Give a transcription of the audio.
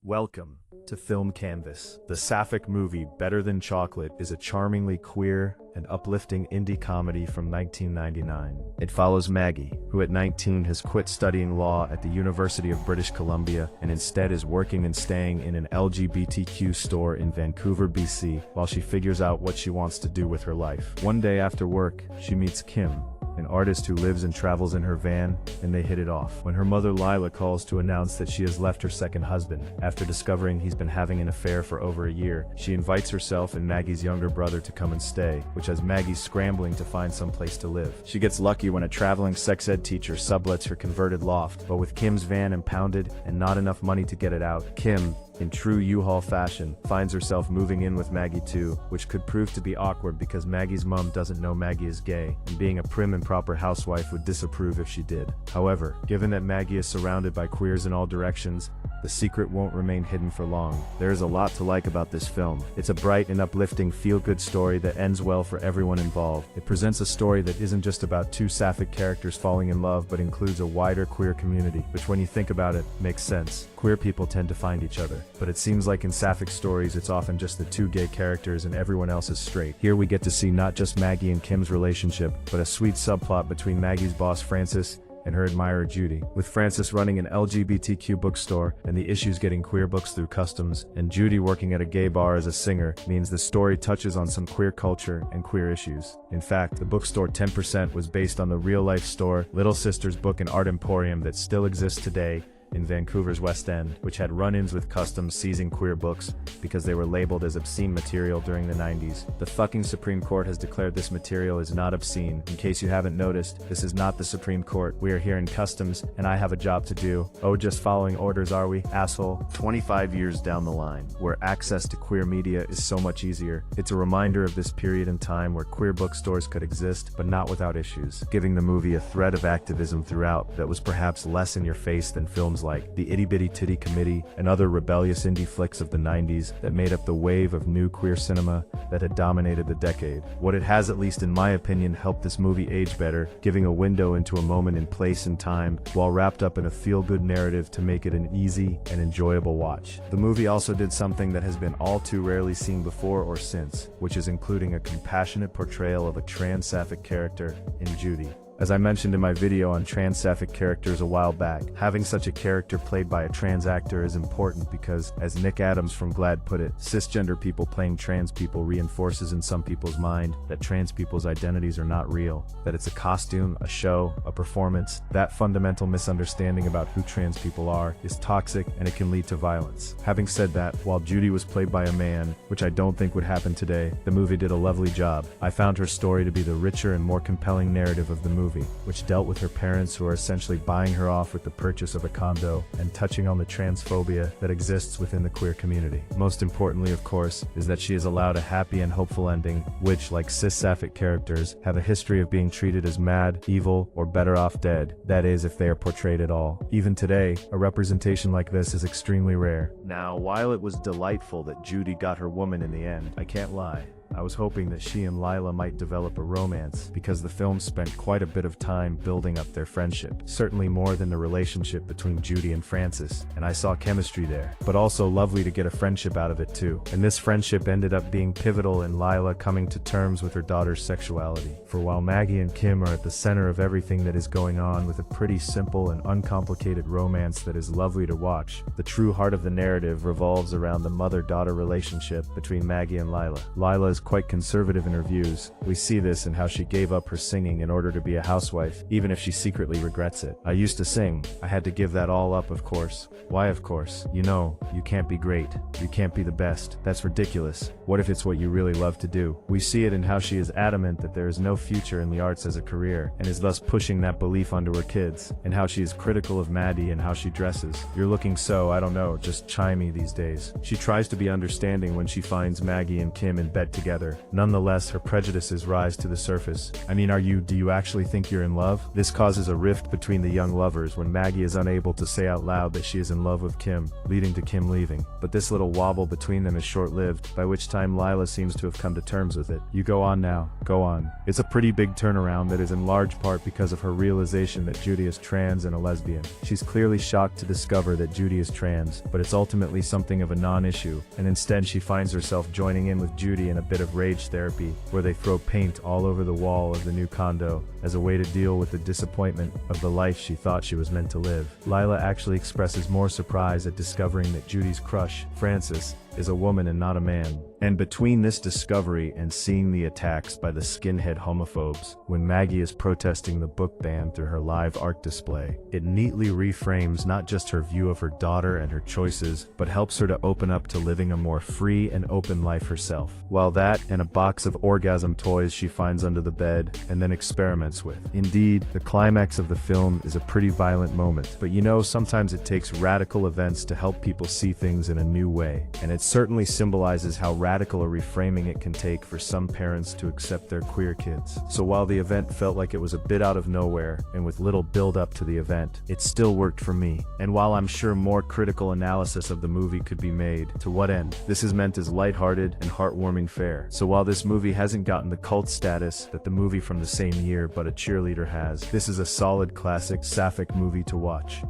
Welcome to Film Canvas. The sapphic movie Better Than Chocolate is a charmingly queer and uplifting indie comedy from 1999. It follows Maggie, who at 19 has quit studying law at the University of British Columbia and instead is working and staying in an LGBTQ store in Vancouver, BC, while she figures out what she wants to do with her life. One day after work, she meets Kim, an artist who lives and travels in her van, and they hit it off. When her mother Lila calls to announce that she has left her second husband, after discovering he's been having an affair for over a year, she invites herself and Maggie's younger brother to come and stay, which has Maggie scrambling to find some place to live. She gets lucky when a traveling sex ed teacher sublets her converted loft, but with Kim's van impounded and not enough money to get it out, Kim, in true U-Haul fashion, finds herself moving in with Maggie too, which could prove to be awkward because Maggie's mom doesn't know Maggie is gay, and being a prim and proper housewife would disapprove if she did. However, given that Maggie is surrounded by queers in all directions, the secret won't remain hidden for long. There is a lot to like about this film. It's a bright and uplifting feel-good story that ends well for everyone involved. It presents a story that isn't just about two sapphic characters falling in love, but includes a wider queer community, which when you think about it, makes sense. Queer people tend to find each other, but it seems like in sapphic stories it's often just the two gay characters and everyone else is straight. Here we get to see not just Maggie and Kim's relationship, but a sweet subplot between Maggie's boss Francis and her admirer Judy, with Francis running an LGBTQ bookstore and the issues getting queer books through customs, and Judy working at a gay bar as a singer, means the story touches on some queer culture and queer issues. In fact, the bookstore 10% was based on the real-life store Little Sister's Book and Art Emporium that still exists today in Vancouver's West End, which had run-ins with customs seizing queer books because they were labeled as obscene material during the 90s. The fucking Supreme Court has declared this material is not obscene. In case you haven't noticed, this is not the Supreme Court. We are here in customs, and I have a job to do. Oh, just following orders are we, asshole? 25 years down the line, where access to queer media is so much easier, it's a reminder of this period in time where queer bookstores could exist, but not without issues, giving the movie a thread of activism throughout that was perhaps less in your face than films like The Itty Bitty Titty Committee and other rebellious indie flicks of the 90s that made up the wave of new queer cinema that had dominated the decade. What it has, at least in my opinion, helped this movie age better, giving a window into a moment in place and time, while wrapped up in a feel-good narrative to make it an easy and enjoyable watch. The movie also did something that has been all too rarely seen before or since, which is including a compassionate portrayal of a trans-sapphic character in Judy. As I mentioned in my video on trans-sapphic characters a while back, having such a character played by a trans actor is important because, as Nick Adams from GLAAD put it, cisgender people playing trans people reinforces in some people's mind that trans people's identities are not real, that it's a costume, a show, a performance. That fundamental misunderstanding about who trans people are is toxic and it can lead to violence. Having said that, while Judy was played by a man, which I don't think would happen today, the movie did a lovely job. I found her story to be the richer and more compelling narrative of the movie, which dealt with her parents who are essentially buying her off with the purchase of a condo and touching on the transphobia that exists within the queer community. Most importantly, of course, is that she is allowed a happy and hopeful ending, which, like cis-sapphic characters, have a history of being treated as mad, evil, or better off dead. That is, if they are portrayed at all. Even today, a representation like this is extremely rare. Now, while it was delightful that Judy got her woman in the end, I can't lie, I was hoping that she and Lila might develop a romance, because the film spent quite a bit of time building up their friendship, certainly more than the relationship between Judy and Francis, and I saw chemistry there, but also lovely to get a friendship out of it too. And this friendship ended up being pivotal in Lila coming to terms with her daughter's sexuality. For while Maggie and Kim are at the center of everything that is going on with a pretty simple and uncomplicated romance that is lovely to watch, the true heart of the narrative revolves around the mother-daughter relationship between Maggie and Lila. Lila is quite conservative in her views. We see this in how she gave up her singing in order to be a housewife, even if she secretly regrets it. I used to sing. I had to give that all up, of course. Why, of course? You know, you can't be great. You can't be the best. That's ridiculous. What if it's what you really love to do? We see it in how she is adamant that there is no future in the arts as a career, and is thus pushing that belief onto her kids, and how she is critical of Maddie and how she dresses. You're looking so, I don't know, just chimey these days. She tries to be understanding when she finds Maggie and Kim in bed together together. Nonetheless, her prejudices rise to the surface. I mean, do you actually think you're in love? This causes a rift between the young lovers when Maggie is unable to say out loud that she is in love with Kim, leading to Kim leaving. But this little wobble between them is short-lived, by which time Lila seems to have come to terms with it. You go on now, go on. It's a pretty big turnaround that is in large part because of her realization that Judy is trans and a lesbian. She's clearly shocked to discover that Judy is trans, but it's ultimately something of a non-issue, and instead she finds herself joining in with Judy in a bit of rage therapy, where they throw paint all over the wall of the new condo, as a way to deal with the disappointment of the life she thought she was meant to live. Lila actually expresses more surprise at discovering that Judy's crush, Francis, is a woman and not a man. And between this discovery and seeing the attacks by the skinhead homophobes, when Maggie is protesting the book ban through her live art display, it neatly reframes not just her view of her daughter and her choices, but helps her to open up to living a more free and open life herself. While that and a box of orgasm toys she finds under the bed and then experiments with. Indeed, the climax of the film is a pretty violent moment, but you know, sometimes it takes radical events to help people see things in a new way, and it certainly symbolizes how radical a reframing it can take for some parents to accept their queer kids. So while the event felt like it was a bit out of nowhere, and with little build up to the event, it still worked for me. And while I'm sure more critical analysis of the movie could be made, to what end? This is meant as lighthearted and heartwarming fare. So while this movie hasn't gotten the cult status that the movie from the same year But a Cheerleader has, this is a solid classic sapphic movie to watch.